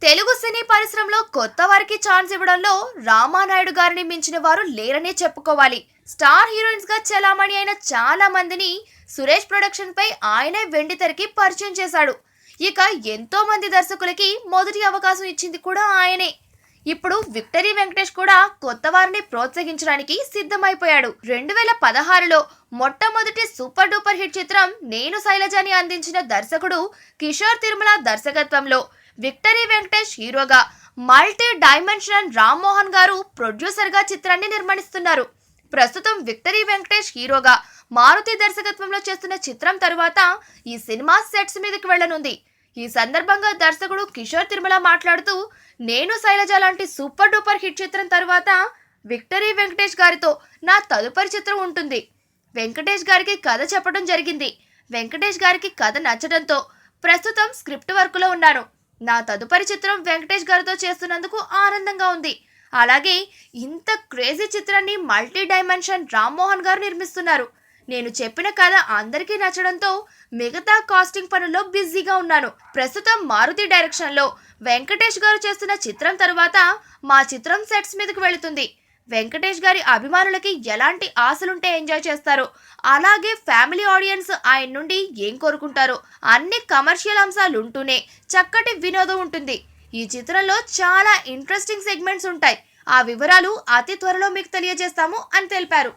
తెలుగు సినీ పరిశ్రమలో కొత్త వారికి ఛాన్స్ ఇవ్వడంలో రామానాయుడు గారిని మించిన వారు లేరనే చెప్పుకోవాలి. స్టార్ హీరోయిన్స్ గా చెలామణి అయిన చాలా మందిని సురేష్ ప్రొడక్షన్ పై ఆయనే వెండితెరకి పరిచయం చేశాడు. ఇక ఎంతో మంది దర్శకులకి మొదటి అవకాశం ఇచ్చింది కూడా ఆయనే. ఇప్పుడు విక్టరీ వెంకటేష్ కూడా కొత్త వారిని ప్రోత్సహించడానికి సిద్ధమైపోయాడు. 2016లో మొట్టమొదటి సూపర్ డూపర్ హిట్ చిత్రం నేను శైలజని అందించిన దర్శకుడు కిషోర్ తిరుమల దర్శకత్వంలో విక్టరీ వెంకటేష్ హీరోగా, మల్టీ డైమెన్షనల్ రామ్మోహన్ గారు ప్రొడ్యూసర్ గా చిత్రాన్ని నిర్మిస్తున్నారు. ప్రస్తుతం విక్టరీ వెంకటేష్ హీరోగా మారుతి దర్శకత్వంలో చేస్తున్న చిత్రం తరువాత ఈ సినిమా సెట్స్ మీదకి వెళ్లనుంది. ఈ సందర్భంగా దర్శకుడు కిషోర్ తిరుమల మాట్లాడుతూ, నేను శైలజ లాంటి సూపర్ డూపర్ హిట్ చిత్రం తరువాత విక్టరీ వెంకటేష్ గారితో నా తదుపరి చిత్రం ఉంటుంది. వెంకటేష్ గారికి కథ చెప్పడం జరిగింది. వెంకటేష్ గారికి కథ నచ్చడంతో ప్రస్తుతం స్క్రిప్ట్ వర్క్ లో ఉన్నాను. నా తదుపరి చిత్రం వెంకటేష్ గారితో చేస్తున్నందుకు ఆనందంగా ఉంది. అలాగే ఇంత క్రేజీ చిత్రాన్ని మల్టీ డైమెన్షన్ రామ్మోహన్ గారు నిర్మిస్తున్నారు. నేను చెప్పిన కథ అందరికీ నచ్చడంతో మిగతా కాస్టింగ్ పనుల్లో బిజీగా ఉన్నాను. ప్రస్తుతం మారుతి డైరెక్షన్ లో వెంకటేష్ గారు చేస్తున్న చిత్రం తరువాత మా చిత్రం సెట్స్ మీదకి వెళుతుంది. వెంకటేష్ గారి అభిమానులకి ఎలాంటి ఆశలుంటే ఎంజాయ్ చేస్తారో, అలాగే ఫ్యామిలీ ఆడియన్స్ ఆయన నుండి ఏం కోరుకుంటారో అన్ని కమర్షియల్ అంశాలు ఉంటూనే చక్కటి వినోదం ఉంటుంది. ఈ చిత్రంలో చాలా ఇంట్రెస్టింగ్ సెగ్మెంట్స్ ఉంటాయి. ఆ వివరాలు అతి త్వరలో మీకు తెలియజేస్తాము అని తెలిపారు.